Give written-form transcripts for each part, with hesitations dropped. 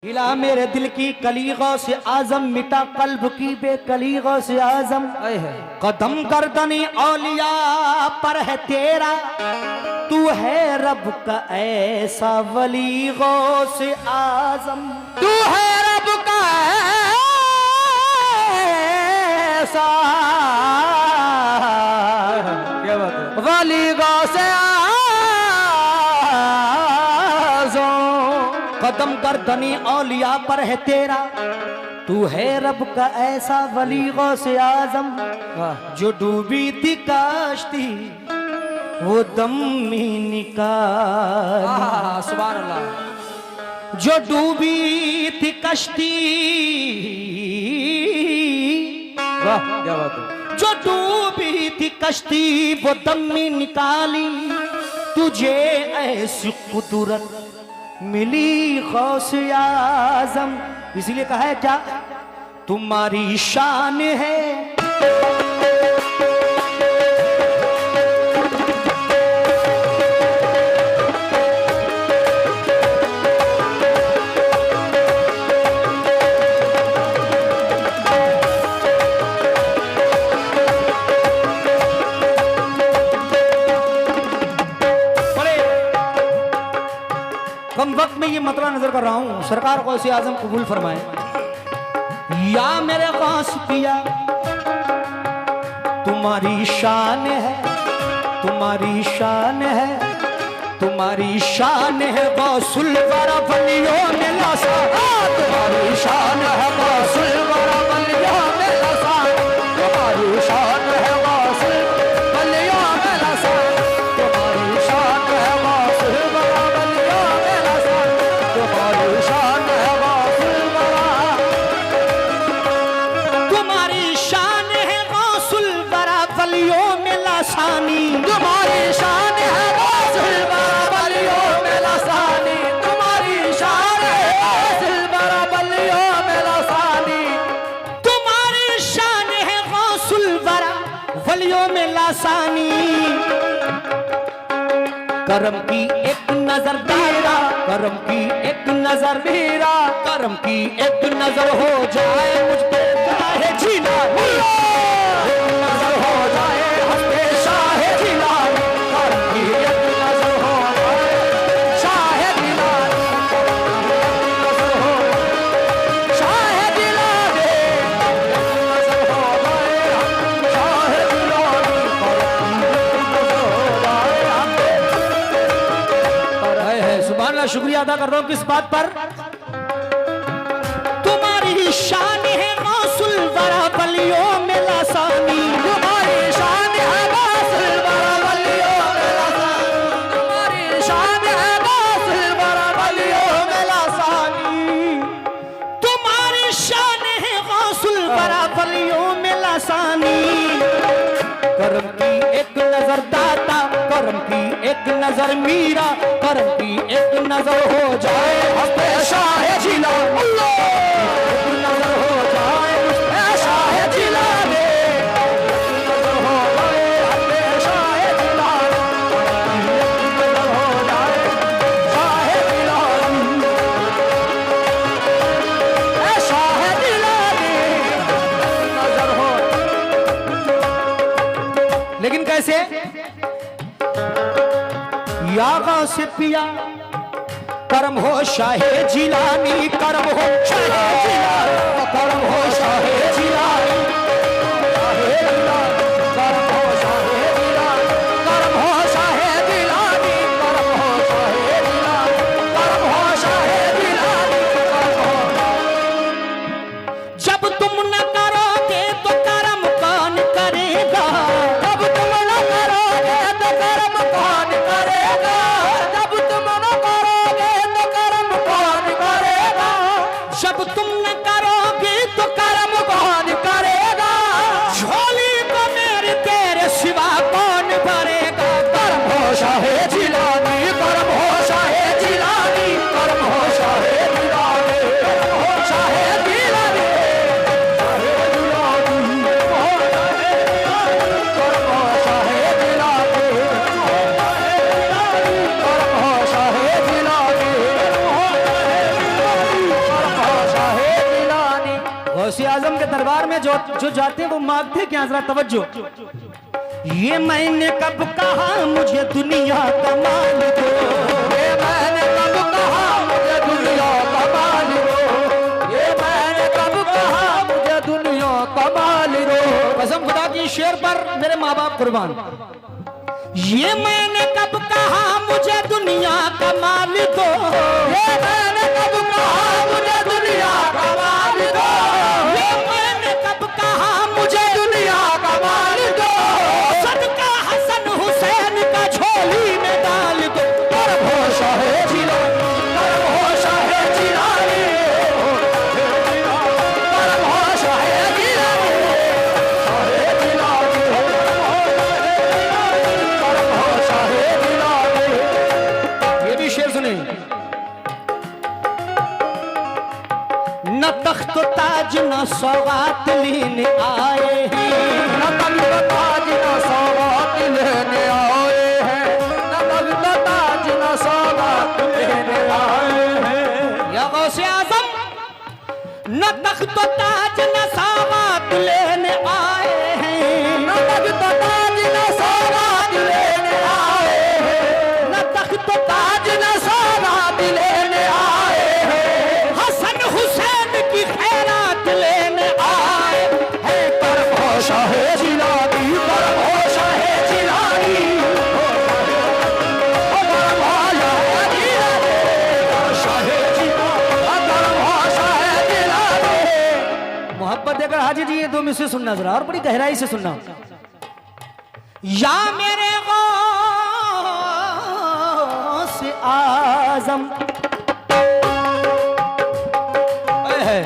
हिला मेरे दिल की कली गौसे आजम, मिटा कल्ब की बेकली गौसे आजम। कदम गर्दनी औलिया पर है तेरा, तू है रब का ऐसा वली गौसे आजम। तू है रब का ऐसा क्या बात है वली गौसे कदम गर्दनी औलिया पर है तेरा, तू है रब का ऐसा वली गौसे आजम। जो डूबी थी काश्ती वो दम में निकाली, सुभान अल्लाह। जो डूबी थी कश्ती, वाह क्या बात है, जो डूबी थी कश्ती वो दम में निकाली। तुझे ऐसी कुदरत मिली गौसे आजम, इसलिए कहा है क्या तुम्हारी शान है। कम वक्त में ये मतला नजर कर रहा हूं, सरकार गौसे आजम कबूल फरमाए। या मेरे गौस पिया तुम्हारी शान है, तुम्हारी शान है, तुम्हारी शान है गौसुल वरा वलियों में लासा। तुम्हारी शान है गौसुल वरा वलियों में लासा, तुम्हारी शान है गौसुल वलियों में लासा, तुम्हारी शान है गौसुल वरा वलियों में लासा, तुम्हारी शान है गौसुल वरा, तुम्हारी शान है गौसुल वरा वलियों में लासानी, तुम्हारी शान है गौसुल वरा वलियों में लासानी, तुम्हारी शान है गौसुल वरा वलियों में लासानी, तुम्हारी शान है गौसुल वरा वलियों में लासानी। करम की एक नजर मेरा, करम की एक नजर मेरा, करम की एक नजर हो जाए मुझ पे चाहे जीना, एक नजर हो जाए हम पे शाहे जिलाल, करम की एक नजर हो जाए शाहे जिलाल, नजर हो शाहे जिलाल, नजर हो जाए हम शाहे जिलाल, सुभान अल्लाह। शुक्रिया अदा कर रहा हूं किस बात पर, तुम्हारी शान है गौसुल वरा वलियों में लासानी, तुम्हारी शान है गौसुल वरा वलियों में लासानी, तुम्हारी शान है गौसुल वरा वलियों में लासानी, तुम्हारी शान है गौसुल वरा वलियों में लासानी। करम की एक नजर दाता, करम की एक नजर मीरा, करम की एक नजर हो जाए हम पे शाहे जिला, एक नजर हो जाए मुझ पे शाहे जिला दे, नजर हो जाए हम पे शाहे जिला, एक नजर हो जाए शाहे जिला, शाहे जिला दे, नजर हो। लेकिन कैसे या गौसे पिया करम हो शाहे जिलानी, करम हो शाहे जिलानी, करम हो शाहे जिलानी, शाहे जिलानी, करम हो शाहे जिलानी, करम हो शाहे जिलानी, करम हो शाहे जिलानी, करम हो शाहे जिलानी, करम हो। जब तुम न करोगे तो करम कौन करेगा, जब तुम न करोगे तो करम कौन करेगा, जब तुम न करोगे तो करम कौन करेगा, गौसे आजम के दरबार में जो जाते हैं वो मांगते क्या, जरा तवज्जो। ये मैंने कब कहा मुझे दुनिया का माल दो, ये मैंने कब कहा मुझे दुनिया का माल दो, ये मैंने कब कहा मुझे दुनिया का माल दो। कसम खुदा की शेर पर मेरे माँ बाप कुर्बान। ये मैंने कब कहा मुझे दुनिया का माल दो, ये मैंने कब कहा मुझे दुनिया का माल दो, ये मैंने कब कहा मुझे दुनिया का माल दो। सदका हसन हुसैन का झोली में डाल दो। कर होश है जिलानी, कर होश है जिलानी, कर होश है जिलानी, कर होश है जिलानी। ये भी शेर सुने। न तख्त ताज न सौगात लेने आए हैं, न तख्त ताज न सौगात लेने आए हैं, न तख्त ताज न सौगात लेने आए हैं। या गौसे आजम न तख्त ताज न सौगात लेने आए हैं, न तख्त ताज न सौगात लेने आए हैं, न तख्त ताज न सौगात लेने आए हैं। हसन हुसैन की खैरात लेने आए हैं। कर होश है जिलानी, कर होश है जिलानी, कर होश है जिलानी, होश है जिलानी, कर होश है जिलानी। मोहब्बत देकर हाजी जी ये दो मिसरे सुनना जरा, और बड़ी गहराई से सुनना। या मेरे गौस आजम है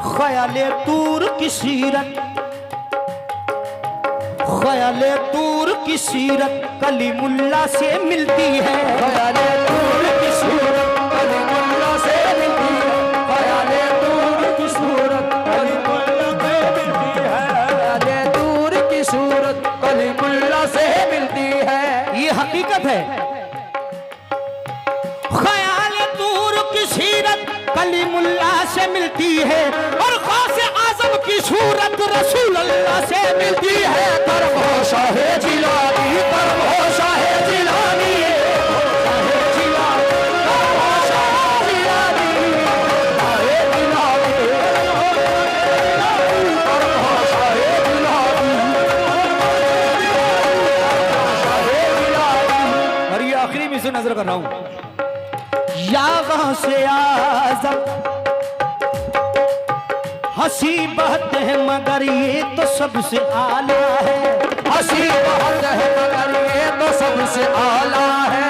ख्याले तूर की सीरत, ख्याले तूर की सीरत कलीमुल्लाह से मिलती है। ख्याले तूर की सूरत कलीमुल्लाह से मिलती है, ख्याले तूर की सूरत कलीमुल्लाह से मिलती है, ख्याले तूर की सूरत कलीमुल्लाह से मिलती है। ये हकीकत है। ख्याल तूर की सीरत कलीमुल्लाह से मिलती है, और गौसे आजम की सूरत रसूल अल्लाह से मिलती है। कर होश है जिलानी, कर होश है जिलानी, होश है जिलानी, कर होश है जिलानी, है जिलानी, कर होश है जिलानी, होश है जिलानी। और ये आखिरी में से नजर कर रहा हूं। या गौसे आजम हंसी बात है मगर ये तो सबसे आला है, हंसी बहुत है मगर ये तो सबसे आला है,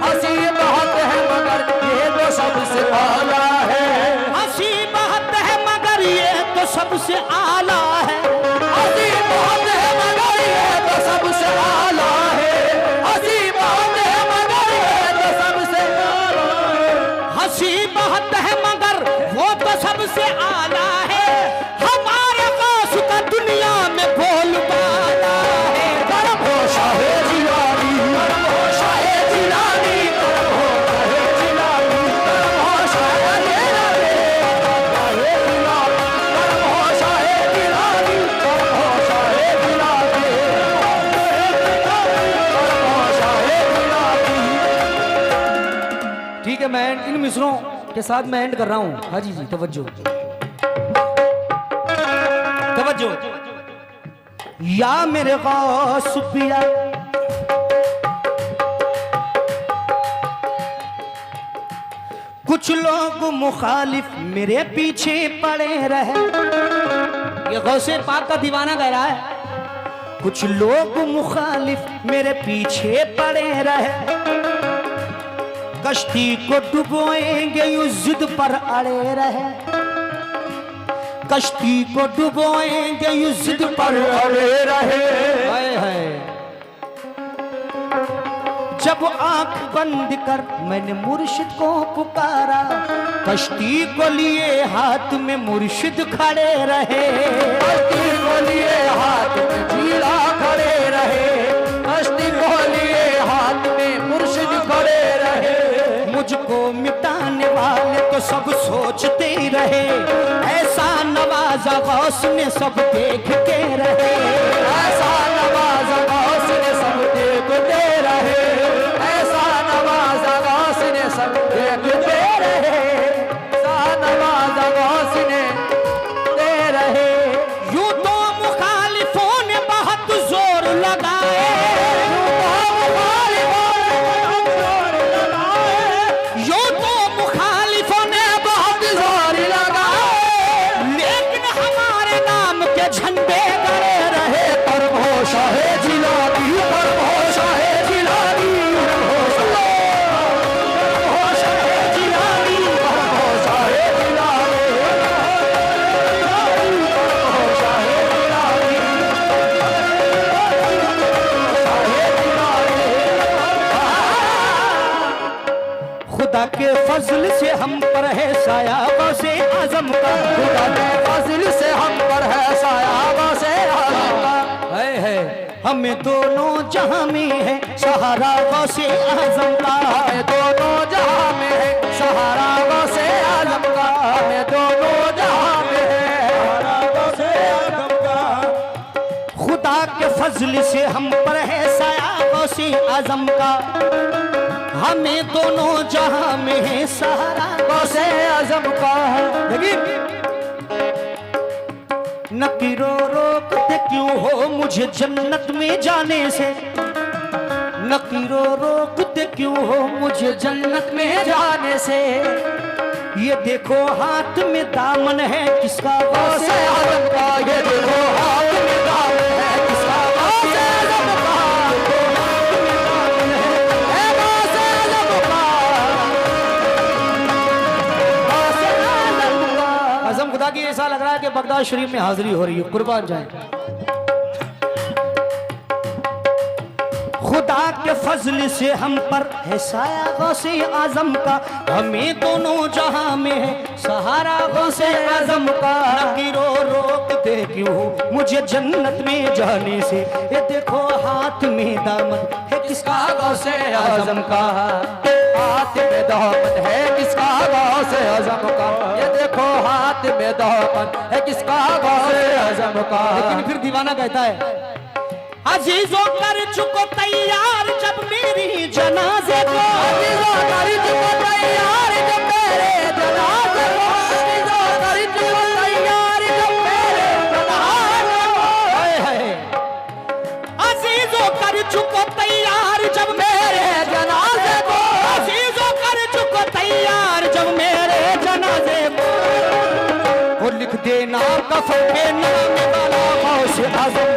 हंसी बहुत है मगर ये तो सबसे आला है, हंसी बात है मगर ये तो सबसे आला है, हंसी बहुत है मगर ये तो सबसे आला है, हंसी बहुत है मगर ये तो सबसे आला है, हंसी बहुत है मगर वो तो सबसे आला है। हमारे गौस का दुनिया में बोलबाला है। कर होश है जिलानी, कर होश है जिलानी, कर होश है जिलानी, कर होश है जिलानी, है जिलानी, कर होश है जिलानी, कर होश है जिलानी, कर होश है जिलानी। ठीक है, मैं इन मिसरों के साथ मैं एंड कर रहा हूं। हाजी जी तवज्जो तवज्जो। या मेरे गौस पिया कुछ लोग मुखालिफ मेरे पीछे पड़े रहे। ये गौसे पाक का दीवाना कह रहा है। कुछ लोग मुखालिफ मेरे पीछे पड़े रहे, कश्ती को डुबोएंगे युद्ध जिद पर अड़े रहे, कश्ती को डुबोएंगे युद्ध जिद पर अड़े रहे। हाय हाय। जब आंख बंद कर मैंने मुर्शिद को पुकारा, कश्ती को लिए हाथ में मुर्शिद खड़े रहे, कश्ती को लिए हाथ में जीला खड़े रहे, कश्ती को लिए हाथ में मुर्शिद खड़े रहे। मुझको मिटाने वाले तो सब सोचते रहे, ऐसा नवाजा गौस ने सब देख के रहे, ऐसा नवाजा गौस ने सब देखते रहे, ऐसा नवाजा गौस ने सब देखते रहे, ऐसा नवाजा गौस ने दे रहे। यूं तो मुखालिफों ने बहुत जोर लगाए, यूं तो मुखालिफों ने बहुत जोर लगाए, लेकिन हमारे नाम के झंडे गड़े रहे। परमो शाहे जिलानी, परमो शाहे जिलानी, परमो शाहे जिलानी, परमो शाहे जिलानी, परमो शाहे जिलानी, शाहे जिलानी। खुदा के फजल से हम पर है साया से आजम का, खुदा के फजल से हम पर है साया से आजम का, है हमें दोनों जहां में है सहारा से आजम का, हमें दोनों जहां में है सहारा से आजम का, हमें दोनों जहां में है सहारा से आजम का। खुदा के फजल से हम पर है साया से आजम का, हमें दोनों जहां में है सहारा से आजम का। लेकिन नकीरो रोकते क्यों हो मुझे जन्नत में जाने से, नकीरो रोकते क्यों हो मुझे जन्नत में जाने से, ये देखो हाथ में दामन है किसका से आजम का, ये देखो हाथ में दामन है किसका से आजम का, से आजम का, से आजम का। आजम खुदा की ऐसा लग रहा है कि बगदाद शरीफ में हाजिरी हो रही है, कुर्बान जाए। खुदा के फजल से हम पर है साया गौसे आजम का, हमें दोनों जहां में है सहारा गौसे आजम का। नकीरो रोकते क्यों हो मुझे जन्नत में जाने से, ये देखो हाथ में दामन है किसका गौसे आजम का, हाथ में दामन है किसका गौसे आजम का, ये देखो हाथ में दामन है किसका गौसे आजम का। लेकिन फिर दीवाना कहता है अजीजों कर चुको तैयार जब मेरी जनाजे को, अजीजों कर चुको तैयार जब मेरे जनाजे को, अजीजों कर चुको तैयार जब मेरे जनाजे को, अजीजों कर चुको तैयार जब मेरे जनाजे को, अजीजों कर चुको तैयार जब मेरे जनाजे को, और लिख देना कफन के नाम वाला गौसे आजम।